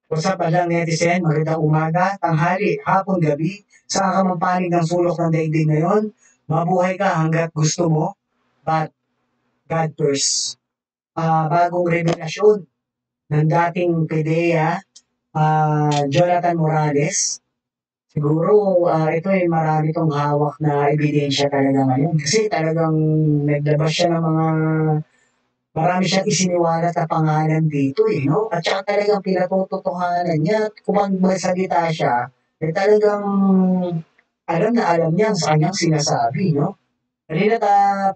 What's up, Alang Netizen? Magandang umaga, tanghali, hapon, gabi. Saan ka man panig ng sulok ng daigdig ngayon? Mabuhay ka hanggat gusto mo, but God first. Bagong revelasyon ng dating PDEA, Jonathan Morales. Siguro, ito ay marami tong hawak na ebidensya talaga ngayon. Kasi talagang naglabas siya ng mga marami siyang isiniwalat na pangalan dito eh, no? At saka talagang pinatototohanan niya at kung magsalita siya, eh talagang alam niya ang sa kanyang sinasabi, no? Halina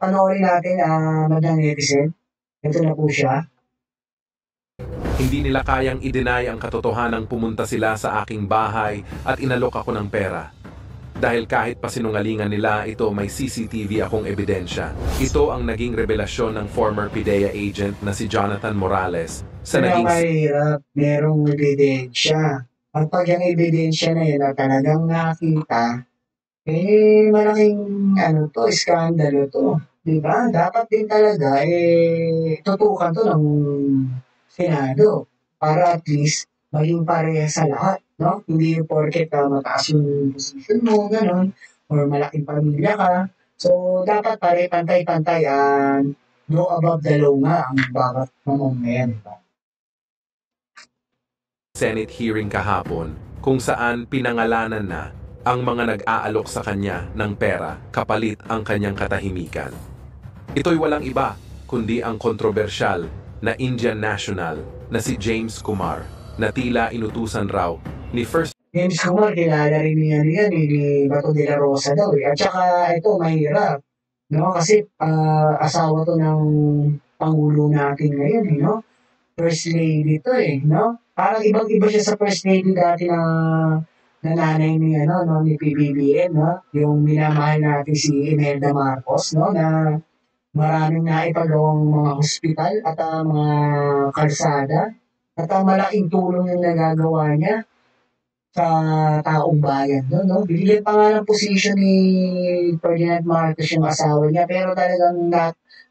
panoorin natin, Madang Netizen. Ito na po siya. Hindi nila kayang i-deny ang katotohanang pumunta sila sa aking bahay at inalok ako ng pera. Dahil kahit pasinungalingan nila, ito may CCTV akong ebidensya. Ito ang naging revelasyon ng former PIDEA agent na si Jonathan Morales sa Kaya naging mahirap, merong ebidensya. At pag yung ebidensya na yun na talagang nakita, malaking iskandalo to. Di ba? Dapat din talaga, tutukan to ng Senado para at least maging pareha sa lahat, no? Hindi yung porket mataas yung position mo, ganun, or malaking pamilya ka. So, dapat pare pantay-pantay no above the law nga ang bawat mamamayan, di ba? Senate hearing kahapon kung saan pinangalanan na ang mga nag-aalok sa kanya ng pera kapalit ang kanyang katahimikan. Ito'y walang iba kundi ang kontrobersyal na Indian national na si James Kumar na tila inutusan raw ni First James Kumar, kilala rin ni ni Bato de la Rosa daw eh. At saka ito, mahirap. No? Kasi asawa to ng Pangulo natin ngayon eh, no? First lady to eh, no? Parang ibang-iba siya sa first lady dati na nanay ni no ni PBBM, no? Yung minamahal natin si Imelda Marcos, no, na maraming naipagawang mga hospital at mga kalsada at malaking tulong yung nagagawa niya sa taong bayan no, no? Binigyan pa nga ng position ni Ferdinand Marcos yung asawa niya pero talagang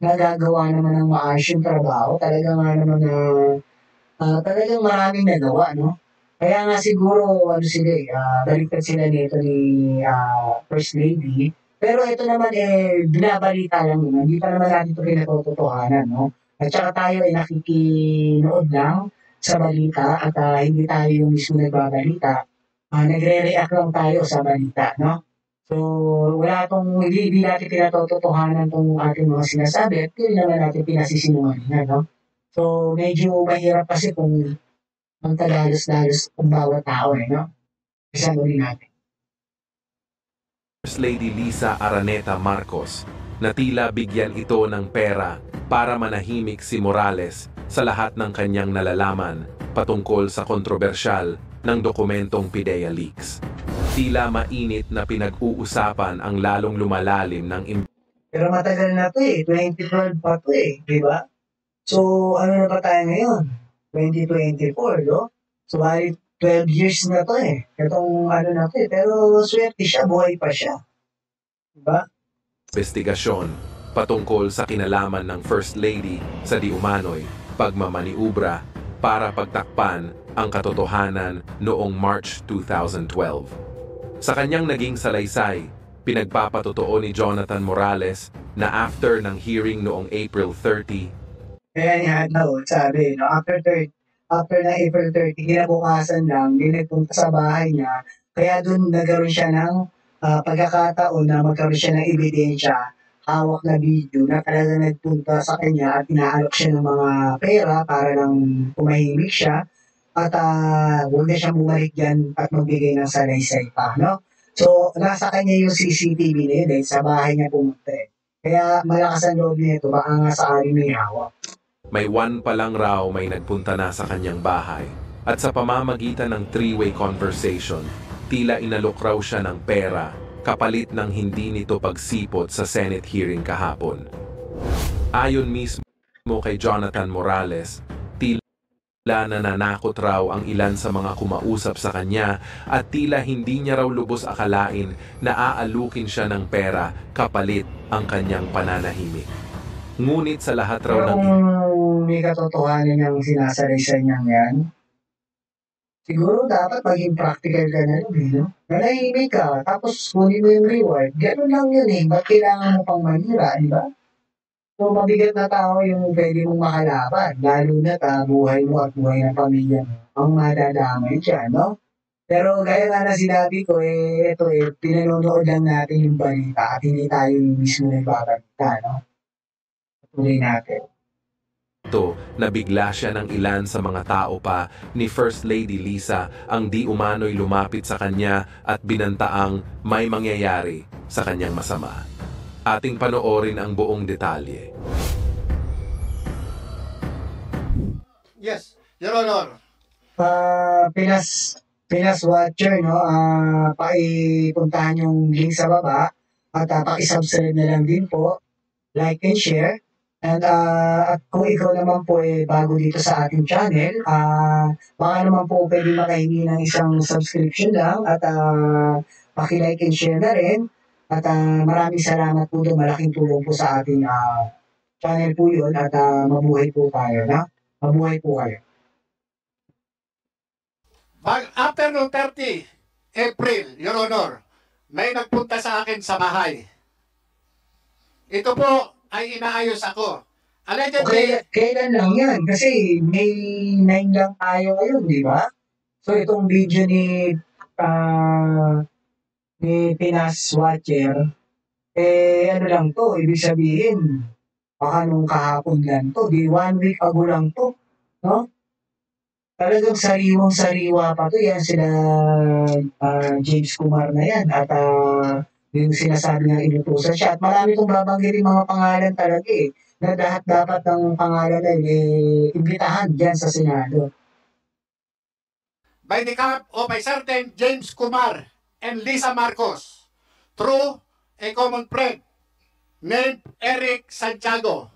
nagagawa naman ng maayos yung trabaho. Talaga nga naman na talagang maraming nagawa, no? Kaya nga siguro, sila baliktad sila nito ni First Lady. Pero ito naman binabalita lang naman. Hindi pa naman natin ito pinatotohanan, no? At saka tayo ay nakikinood lang sa balita at hindi tayo yung mismo nagbabalita. Nagre-react lang tayo sa balita, no? So, wala hindi natin pinatotohanan tong ating mga sinasabi at hindi naman natin pinasisinungalingan, no? So, medyo mahirap kasi kung ang tagalos-dalos kung bawat tao no? Isa ulit natin. First Lady Lisa Araneta Marcos na tila bigyan ito ng pera para manahimik si Morales sa lahat ng kanyang nalalaman patungkol sa kontrobersyal ng dokumentong PIDEA leaks. Tila mainit na pinag-uusapan ang lalong lumalalim ng Pero matagal na to 2012 pa to di ba? So, ano na ba tayo ngayon? 2024, no? So, 12 years na to Itong na to Pero swerte siya, buhay pa siya. Diba? investigasyon patungkol sa kinalaman ng First Lady sa di umano'y pagmamaniubra para pagtakpan ang katotohanan noong March 2012. Sa kanyang naging salaysay, pinagpapatotoo ni Jonathan Morales na after ng hearing noong April 30, kaya nga daw, sabi, no, after ng April 30, kinabukasan lang, nagpunta sa bahay niya, kaya doon nagkaroon siya ng pagkakataon na magkaroon siya ng ebidensya, hawak na video na talaga nagpunta sa kanya at inaalok siya ng mga pera para lang tumahimik siya at huwag na siya bumalik dyan at magbigay ng salaysay pa, no? So, nasa kanya yung CCTV na yun sa bahay niya pumunta Kaya malakas ang loob niya ito, baka nga sa aling may hawak. may one pa lang raw may nagpunta na sa kanyang bahay. At sa pamamagitan ng three-way conversation, tila inalok raw siya ng pera kapalit ng hindi nito pagsipot sa Senate hearing kahapon. Ayon mismo kay Jonathan Morales, tila nananakot raw ang ilan sa mga kumausap sa kanya at tila hindi niya raw lubos akalain na aalukin siya ng pera kapalit ang kanyang pananahimik. Ngunit sa lahat raw ng may katotohanan niyang sinasalaysay niyang yan, Siguro dapat maging practical ka na rin, eh, 'no? Manahimik ka, tapos kunin mo yung reward, gano'n lang yun, eh, ba't kailangan mo pang manira, 'di ba? So, mabigat na tao yung puwede mong makalaban, lalo na't, buhay mo at buhay ng pamilya mo ang madadamay diyan, no? Pero gaya nga ng sinabi ko, eh, eto, eh, pinanonood lang natin yung balita at hindi tayo yung mismo nagbabalita, no? Tuloy natin. Ito, nabigla siya ng ilan sa mga tao pa ni First Lady Lisa ang di umano'y lumapit sa kanya at binantaang may mangyayari sa kanyang masama. Ating panoorin ang buong detalye. Yes, Your Honor. Pinas Watcher, no, pakipuntahan yung link sa baba at paki-subscribe na lang din po, like and share. And at kung ikaw naman po eh bago dito sa ating channel, baka naman po pwede makahingi ng isang subscription lang at paki-like and share na rin. At maraming salamat po doon, malaking tulong po sa ating channel po yun at mabuhay po tayo, na? Mabuhay po kayo. After noong 30 April, Your Honor, may nagpunta sa akin sa bahay. Ito po ay inaayos ako. Allegedly, Kailan lang yan? Kasi May 9 lang tayo ngayon, di ba? So itong video ni Pinas Watcher, eh ano lang to, ibig sabihin, baka nung kahapon lang to, di 1 week ago lang to, no? Talagang sariwang-sariwa pa to, yan sila James Kumar na yan, at yung sinasabi niya inutusan siya, at marami itong babanggitin mga pangalan talaga eh, na dapat ng pangalan na yun, eh, imbitahan dyan sa Senado. by the camp of a certain James Kumar and Lisa Marcos, through a common friend named Eric Santiago,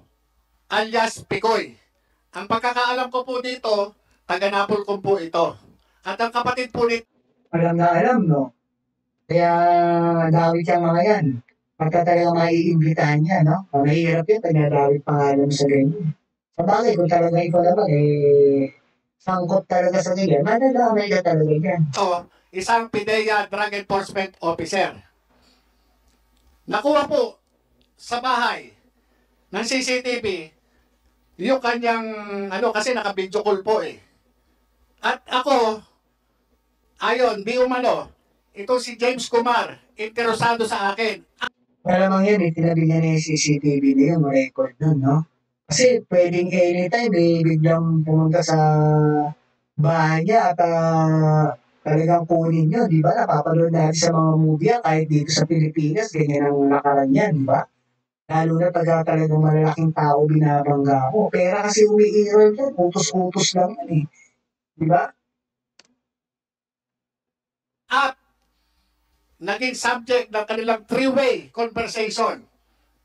alias Picoy. Ang pagkakaalam ko po dito, taga-Napolcom po ito. At ang kapatid po nito, Alam na alam, no? Kaya dawit yung mga yan. Pagka talaga maiimbitahan niya, no? Mahirap yun pag nadawit pangalan mo sa ganyan. Sa bagay, kung talaga ikaw naman, eh, sangkot talaga sa ganyan, madadamay ka talaga yan. isang PIDEA Drug Enforcement Officer. Nakuha po sa bahay ng CCTV yung kanyang, kasi naka-video call po eh. At ako, ayon, di umano, ito si James Kumar, interesado sa akin. Malamang yan, eh, tinabi niya na yung CCTV na yun, record nun, no? Kasi pwedeng anytime, eh, biglang pumunta sa bahay niya at talagang kunin niyo, di ba? Napapanood natin sa mga movie yan, kahit dito sa Pilipinas, ganyan ang lakaran yan, di ba? Lalo na pag talagang malalaking tao binabangga mo. Pera kasi umiiral yan, utos-utos lang yan eh. Di ba? At naging subject ng kanilang three-way conversation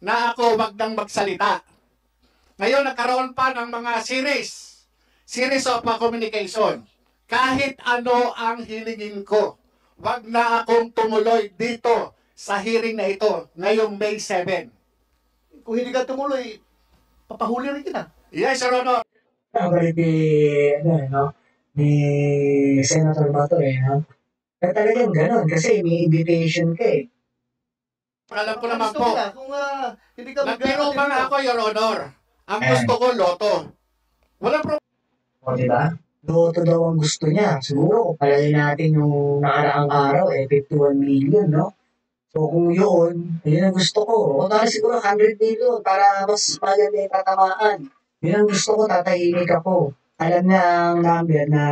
na ako wag nang magsalita. Ngayon nagkaroon pa ng mga series of communication. Kahit ano ang hilingin ko, wag na akong tumuloy dito sa hearing na ito ngayong May 7. Kung hindi ka tumuloy, papahuli rin kita. Yes, Your Honor. Nabalik ni Senator Bato eh, no? Kaya talagang ganon, kasi may invitation ka eh. Alam ko naman Gusto po, ka, kung hindi ka nagbiro pa nga ako, Your Honor. Ang gusto ko, loto. Walang problema. O, di ba? Loto daw ang gusto niya. Siguro, kung palagay natin yung nakaraang araw, eh, 51 million, no? So, kung yun, yun ang gusto ko. O, tara siguro 100 million para mas maganda yung tatamaan. Yun ang gusto ko, tatahimik ako. Alam na ang number na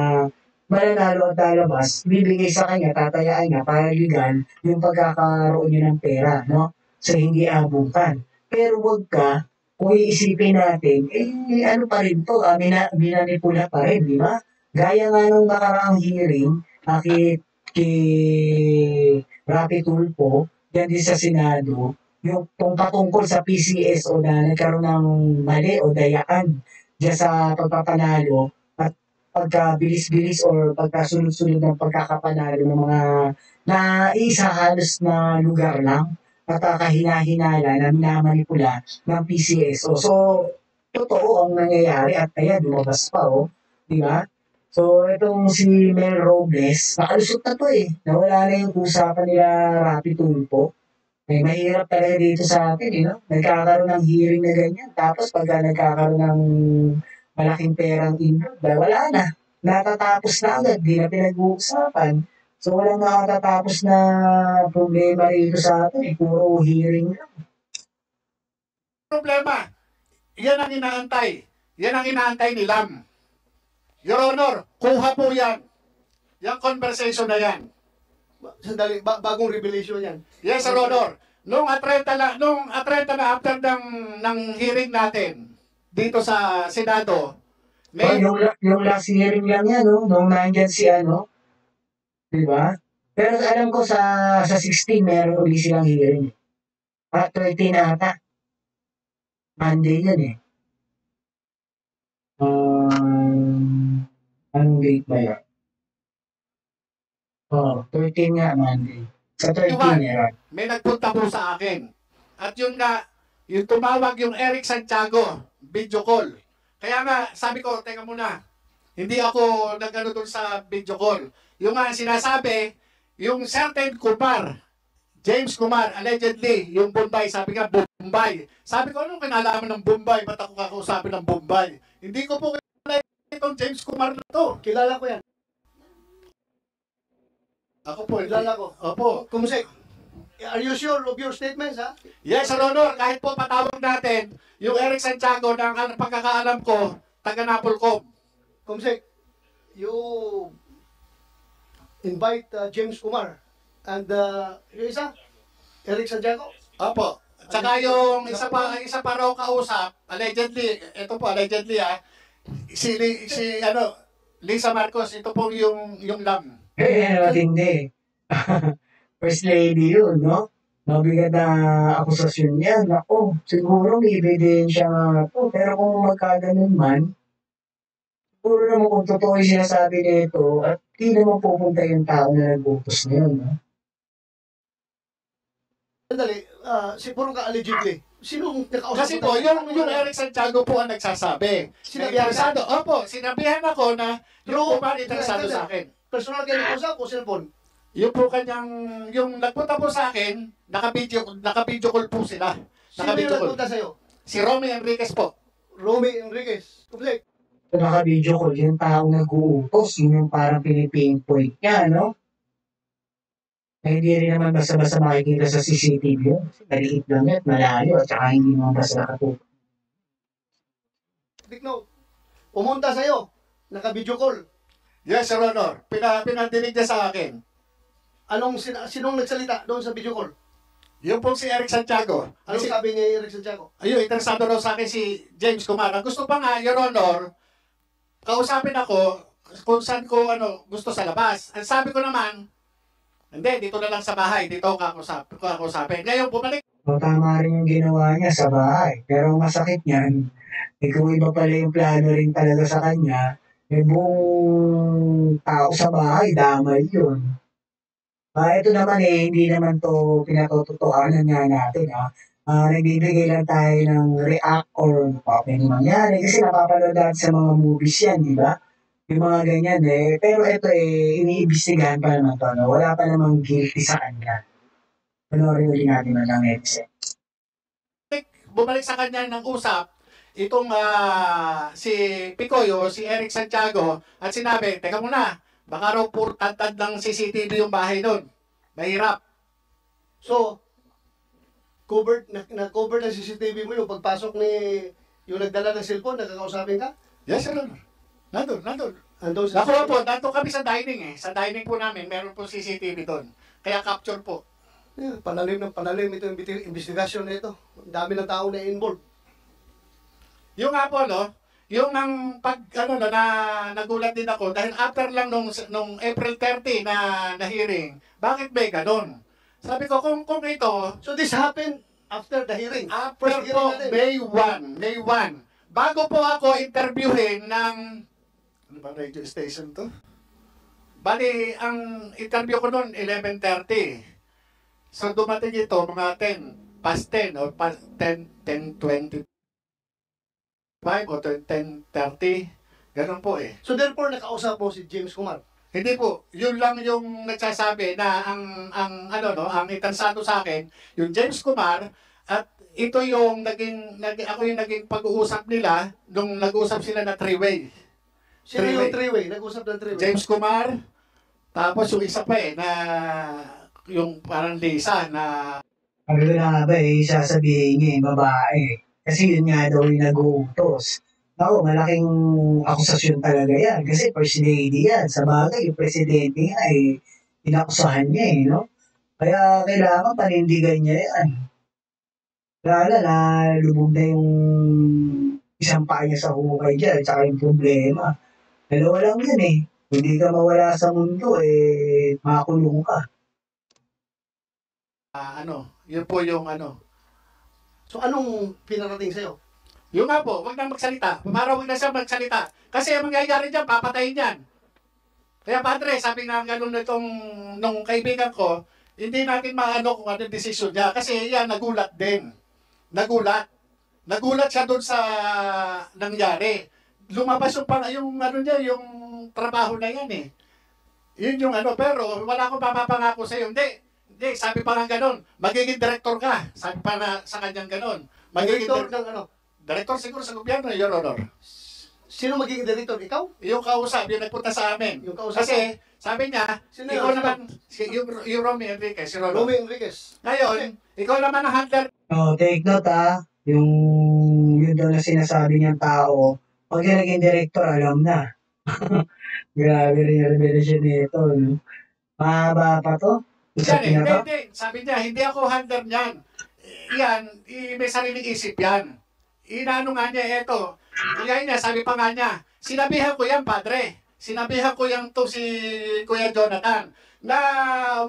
mananalo at lalabas, bibigay sa kanya, tatayaan niya para legal yung pagkakaroon niya ng pera, no? So, hindi abutan. Pero wag ka, kung iisipin natin, eh, ano pa rin to, minanipula pa rin, di ba? Gaya nga nung nakaraang hearing, kay Rapi Tulfo, yan din sa Senado, yung patungkol sa PCSO na nagkaroon ng mali o dayaan dyan sa pagpapanalo at pagkabilis-bilis or pagkasunod-sunod ng pagkakapanalo ng mga isa halos na lugar lang at kahina-hinala na minamanipula ng PCSO. So, totoo ang nangyayari at ayan, lumabas pa, oh. Di ba? So, itong si Mel Robles, nakalusot na to eh. Nawala na yung usapan nila Rapi Tulfo. Eh, mahirap talaga dito sa atin, eh, no? Nagkakaroon ng hearing na ganyan. Tapos pagka nagkakaroon ng malaking perang involved, wala na. Natatapos na agad, di na pinag-uusapan. So, walang nakatatapos na problema rito sa atin, eh. Puro hearing lang. Problema, yan ang inaantay. Yan ang inaantay ni Lam. Your Honor, kuha po yan. Yung conversation na yan. Sandali, bagong revelation yan. Yes, Your Honor. Nung atrenta na after ng hearing natin dito sa Senado, may Yung last hearing lang yan, no? Nung nandyan si ano, di ba? Pero alam ko sa 16, meron ulit silang hearing. 13 ata. Monday yan eh. Anong date ba yan? 13 nga Monday. Sa 13 yan. may nagpunta po sa akin. At yun nga, yung tumawag yung Eric Santiago, video call. Kaya nga, sabi ko, teka muna, hindi ako nagano doon sa video call. Yung nga sinasabi, yung certain Kumar, James Kumar, allegedly, yung Bombay, sabi nga Bombay. Sabi ko, anong kinalaman ng Bombay? Ba't ako kakausapin ng Bombay? Hindi ko po kilala itong James Kumar na to. Kilala ko yan. Ako po, Kilala ko. Opo. Kumusek, are you sure of your statements, ha? Yes, Your Honor, kahit po patawag natin, yung Eric Santiago, ng pagkakaalam ko, taga Napolcom. Kumusek, you invite James Kumar and yung isa, Eric Santiago. Opo. At saka yung isa pa raw kausap, allegedly, ito po, allegedly si Lisa Marcos, ito po yung Lam. Matindi. First lady yun, no? Mabigat na akusasyon yan. Ako, siguro may ebidensya nga to. Pero kung magkaganon man, siguro naman kung totoo yung sinasabi nito, at di naman pupunta yung tao na nag-utos na yun, no? Sandali, si puro ka allegedly. Sinong nakausap Kasi po, yung Eric Santiago po ang nagsasabi. Sinabihan ka? Interesado. Opo, sinabihan ako na yung Kumar interesado sa akin. Personal kayo nakausap o cellphone? Yung po kanyang, yung nagpunta po sa akin, naka-video call po sila. Sino yung Naka-video call. nagpunta sa'yo? Si Romy Enriquez po. Romy Enriquez. Kumusek, Naka-video call yung taong nag-uutos, yun yung parang pinipinpoint niya, no? Eh, hindi rin naman basta-basta makikita sa CCTV yun. Maliit lang yun, malayo, at saka hindi naman basta nakatutok. take note. Pumunta sa'yo, naka-video call. Yes, Your Honor. Pinandinig niya sa akin. Sinong nagsalita doon sa video call? Yung po si Eric Santiago. Anong sabi ni Eric Santiago? Ayun, interesado raw sa akin si James Kumar. Ang gusto pa nga, Your Honor, kausapin ako kung saan ko gusto sa labas. Ang sabi ko naman, hindi, dito na lang sa bahay. Dito ako kausapin. Ngayon, bumalik. So, tama rin yung ginawa niya sa bahay. Pero ang masakit niyan, kung iba pala yung plano rin talaga sa kanya, buong tao sa bahay, damay yun. Ito naman hindi naman to pinatototohanan nga natin. Nagbibigay lang tayo ng react or pwede mangyari. Kasi napapanood natin sa mga movies yan, di ba? Yung mga ganyan Pero ito iniimbestigahan pa naman to. No? Wala pa namang guilty sa kanya. Panoorin ulit natin na lang episode. Bumalik sa kanya ng usap, itong si Picoy o si Eric Santiago at sinabi, teka muna, baka raw puro tad ng CCTV yung bahay nun. Mahirap. So, na-cover ng CCTV mo yung pagpasok ni yung nagdala ng cellphone, nakakausapin ka? Yes, sir. Nandun. Andun sa Nakuha po, nandun kami sa dining Sa dining po namin, meron po CCTV doon. Kaya capture po. Yeah, panalim ito yung investigasyon na ito. Ang dami ng tao na involved. Yung nga po, yung ang nagulat din ako dahil after lang nung April 30 na hearing, bakit may ganon? Sabi ko, kung ito, So this happened after the hearing. after First po, hearing natin. May 1. Bago po ako interviewin ng, ano ba radio station to? Bali, ang interview ko noon, 11:30. So dumating ito, mga 10, past 10, o past 10:25 o 10:30. Ganun po eh. So therefore, nakausap mo si James Kumar. Hindi po, yun lang yung nagsasabi na ang itansado sa akin, yung James Kumar, at ito yung ako yung naging pag-uusap nila nung nag-uusap sila na three-way. Sino Three-way. yung three-way? Nag-usap ng three-way. James Kumar, tapos yung isa pa na yung parang Lisa na Ano na ba sasabihin niya babae. Kasi yun nga daw yung nag-uutos. Ako, malaking akusasyon talaga yan. Kasi first lady yan. Sa bagay, yung presidente nga inakusahan niya no? Kaya kailangan panindigan niya yan. Lala na lubog na yung isang paa niya sa hukay dyan. Tsaka yung problema. Dalawa lang yan Hindi ka mawala sa mundo, makulong ka. yun po yung So anong pinarating sa'yo? Yung nga po, wag nang magsalita. Para wag na siya magsalita. Kasi ang mangyayari dyan, papatayin yan. Kaya padre, sabi nga ganun nung kaibigan ko, hindi natin maano kung ano desisyon niya. Kasi yan, nagulat din. Nagulat. Nagulat siya doon sa nangyari. Lumabas yung yung trabaho na yan Yun yung pero wala akong papapangako sa'yo. Hindi, sabi pa nga ganun, magiging director ka. Sabi pa na sa kanyang ganun. Magiging Director ng ano? Director siguro sa gobyerno, Your Honor. Sino magiging director? Ikaw? Yung kausap, yung nagpunta sa amin. Yung kausap Kasi, sabi niya, Sino ikaw yun? naman, yung Romy Enriquez, si Rolo. Romy Enriquez. Ngayon, ikaw naman ang handler. Take note yung yun daw na sinasabi niyang tao, pag yung naging director, alam na. Grabe rin yung revelation nito, no? Mahaba pa to? Yan Usapin na to? hindi. Sabi niya, hindi ako handler niyan. Yan, may sariling isip yan. Inano nga niya, eto. Kaya niya, sabi pa nga niya, sinabihan ko yan, padre. Sinabihan ko yan to si Kuya Jonathan. Na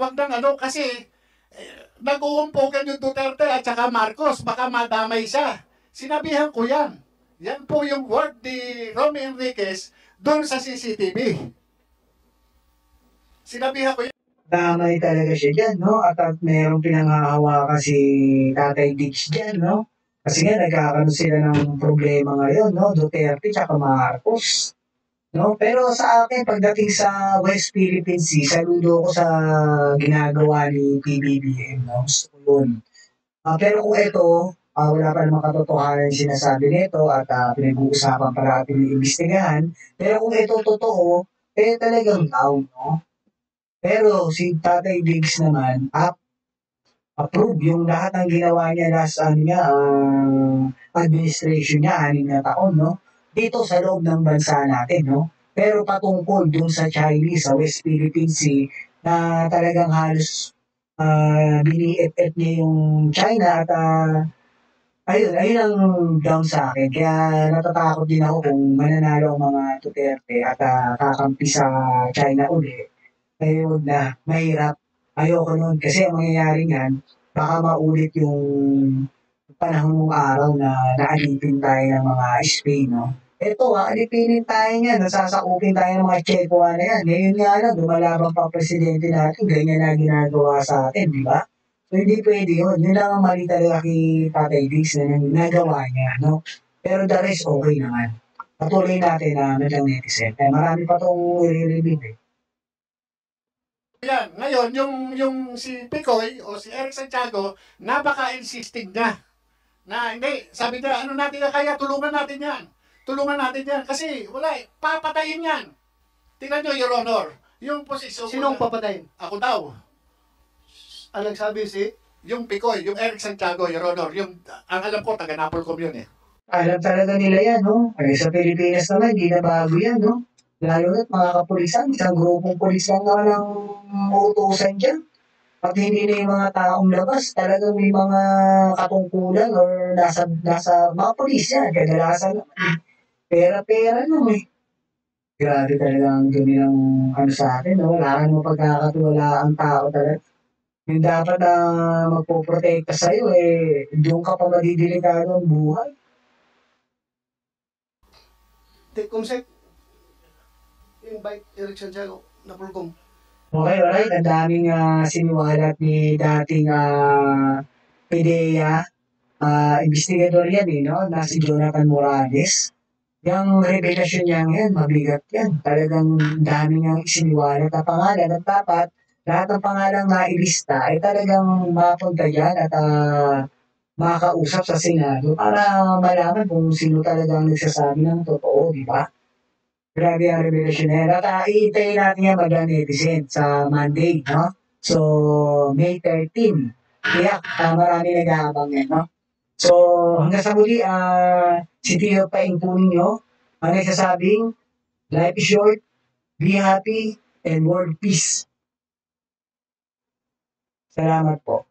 wag nang kasi nag-uumpugan yung Duterte at saka Marcos, baka madamay siya. Sinabihan ko yan. Yan po yung word ni Romy Enriquez doon sa CCTV. Sinabihan ko yan. Damay talaga siya dyan, no? At merong pinanghahawakan si Tatay Diggs dyan, no? Kasi nga, nagkakaroon sila ng problema ngayon, no? Duterte tsaka Marcos. No? Pero sa akin, pagdating sa West Philippine Sea, saludo ko sa ginagawa ni PBBM, no? Gusto ko yun. Pero kung ito, wala pa namang katotohanan yung sinasabi nito at pinag-uusapan pa natin yung imbestigahan. Pero kung ito totoo, talagang down, no? Pero si Tatay Diggs naman, approve yung lahat ng ginawa niya last administration niya, 6 na taon, no? Dito sa loob ng bansa natin, no? Pero patungkol dun sa Chinese, sa West Philippine Sea, na talagang halos bini-FF niya yung China at ayun ang down sa akin. Kaya natatakot din ako kung mananalo ang mga Duterte at kakampi sa China uli. Ayun na, mahirap. Ayoko nun. Kasi ang mangyayari niyan, baka maulit yung panahon ng araw na naalipin tayo ng mga Spain, no? Ito, alipinin tayo niyan. Nasasakupin tayo ng mga Checoa na yan. Ngayon nga lang, lumalabang pa presidente natin. Ganyan na ginagawa sa atin, di ba? So, hindi pwede yun. Yun lang ang mali talaga kay Tatay Diggs na nagawa niya, no? Pero the rest, okay naman. Patuloy natin na ng netizen. Marami pa itong i-review Yan, ngayon, yung si Picoy o si Eric Santiago, napaka-insisting niya. Na hindi, sabi niya, natin na kaya, tulungan natin yan. Tulungan natin yan. Kasi wala papatayin yan. Tingnan nyo, Your Honor, yung posisyon. Sinong papatayin? Ako daw. Ang nagsabi si? Yung Picoy, yung Eric Santiago, Your Honor, ang alam ko, taga-Napolcom yun Alam talaga nila yan, no? Sa Pilipinas naman, hindi na bago yan, no? Lalo na't mga kapulisan, isang grupong pulis lang naman ang uutusan dyan. Pag hindi na yung mga taong labas, talagang may mga katungkulan or nasa mga pulis yan. Kadalasan naman, pera-pera naman Grabe talaga ang dumi ng sa atin, no? Wala ka naman pagkakatiwala ang tao talaga. Yung dapat na magpoprotekta sa'yo, doon ka pa madidelikado ang buhay. Comsec, invite Eric Santiago na Pulcom. Okay, alright. Ang daming siniwalat ni dating PDEA. Investigador yan, no? Na si Jonathan Morales. Yung revelasyon niya ngayon, mabigat yan. Talagang dami niyang isiniwalat na pangalan at dapat lahat ng pangalang nailista ay talagang mapunta yan at makakausap sa Senado para malaman kung sino talagang nagsasabi ng totoo, di ba? Grabe ang revelasyon na yan. At iintayin natin yan mga netizen sa Monday, no? So, May 13. Kaya marami nag-aabang yan, no? So, hanggang sa muli, si Tio Paingko ninyo, ang nagsasabing, life is short, be happy, and world peace. Salamat po.